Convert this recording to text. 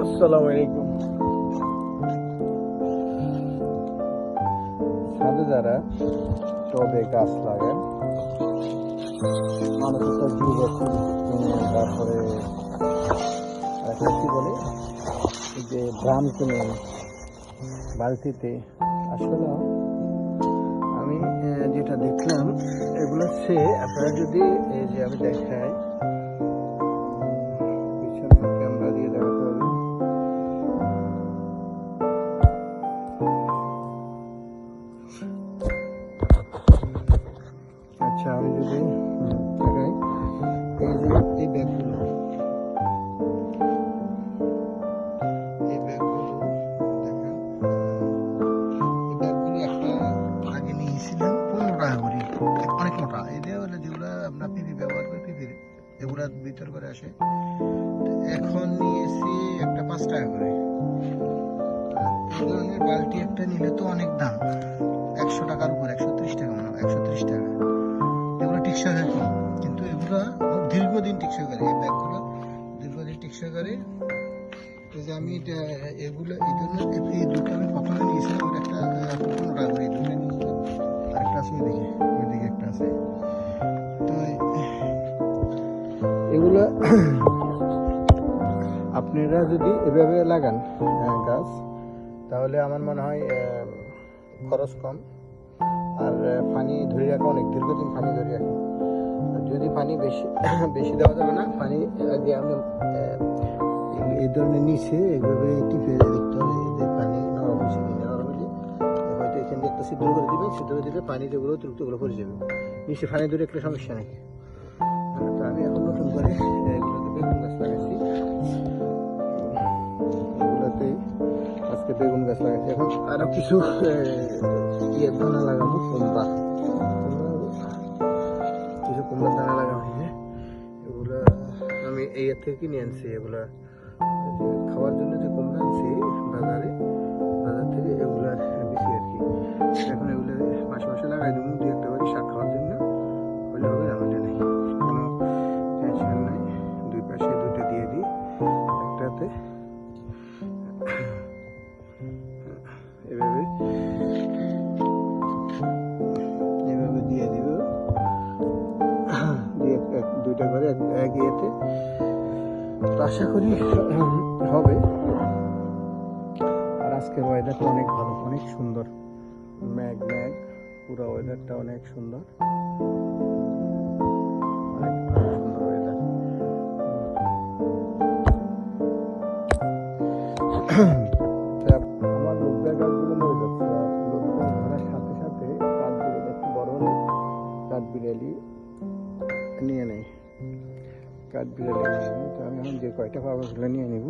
আসসালামু আলাইকুম। ছাদে যারা টবে গাছ লাগান, মানুষের তো জীব আছে, তারপরে কি বলে, এই যে ড্রাম কিনে বালতিতে, আসলে আমি যেটা দেখলাম এগুলো সে আপনারা যদি এই যে আমি দেখাই, পিছনে ক্যামেরা দিয়ে দেখাতে হবে। আচ্ছা, আমি যদি দেখাই, এই যে এই ব্যাগগুলো, দেখেন, এই ব্যাগগুলো একটা আগে নিয়েছিলাম 15 টাকা করে, অনেক মোটা। এই যে যেগুলো আপনার পিপি ব্যবহার করে, পিপির এগুলার ভিতর করে আসে। এখন নিয়েছি একটা 5 টাকা করে। এই ধরনের বালতি একটা নিলে তো অনেক দাম, 100 টাকার উপর, 130 টাকা, মানে 130 টাকা। এগুলো টিকসই হয়, কিন্তু এগুলো দীর্ঘদিন টিকসই করে, এই ব্যাগগুলো দীর্ঘদিন টিকসই করে। এই যে আমি এগুলো এই জন্য এই দুটো আমি কখনো নিয়েছিলাম, ওটা একটা 15 টাকা করে, এই দুটো নিয়েছি। আরেকটা আছে ওইদিকে একটা আছে। তো এগুলো আপনারা যদি এভাবে লাগান গাছ, তাহলে আমার মনে হয় খরচ কম, আর পানি ধরে রাখা অনেক দীর্ঘদিন পানি ধরে রাখে। যদি পানি বেশি বেশি দেওয়া যাবে না, পানি আগে আমি এই ধরনের নিচে এইভাবে টিপে দেখতে হবে যে পানি নরম হয়েছে কিনা। নরম হলে হয়তো এখান থেকে একটা ছিদ্র করে দিবে, ছিদ্র করে দিলে পানি যেগুলো অতিরিক্তগুলো পড়ে যাবে, নিচে পানি ধরে রাখলে সমস্যা নাকি। তো আমি এখন নতুন করে এগুলোতে বেগুন গাছ লাগাইছি, এগুলোতে আজকে বেগুন গাছ লাগাইছি। এখন আরো কিছু ইয়ের দানা লাগাবো, কিছু কুমড়ার দানা লাগানো হয়েছে। এগুলো আমি এই থেকে কিনে আনছি, এগুলা খাওয়ার জন্য যে কুমড়া আনছি বাজার থেকে, এগুলা বেশি আর কি। এখন এগুলো মাসে মাসে লাগাই দেবো, 2-1টা করে শাক খাওয়ার জন্য, হলে হবে, না হলে নেই, কোনো টেনশন নাই। দুই পাশে দুইটা দিয়ে দিই, একটাতে এভাবে এভাবে দিয়ে দিব, দিয়ে দুইটা করে এক ইয়েতে। আশা করি হবে। আর আজকের ওয়েদারটা অনেক ভালো, অনেক সুন্দর, ম্যাগ পুরো ওয়েদারটা অনেক সুন্দর, অনেক সুন্দর ওয়েদার। আমার লোকদার গাছগুলো মরে যাচ্ছে, আর লোকদার ধরার সাথে সাথে কাঠবিড়ালি একটু বড় হলে কাঠবিড়ালি নিয়ে নেয়, কাঠবিড়ালি নিয়ে নেয়। তো আমি এখন যে কয়টা পাবো সেগুলো নিয়ে নিব।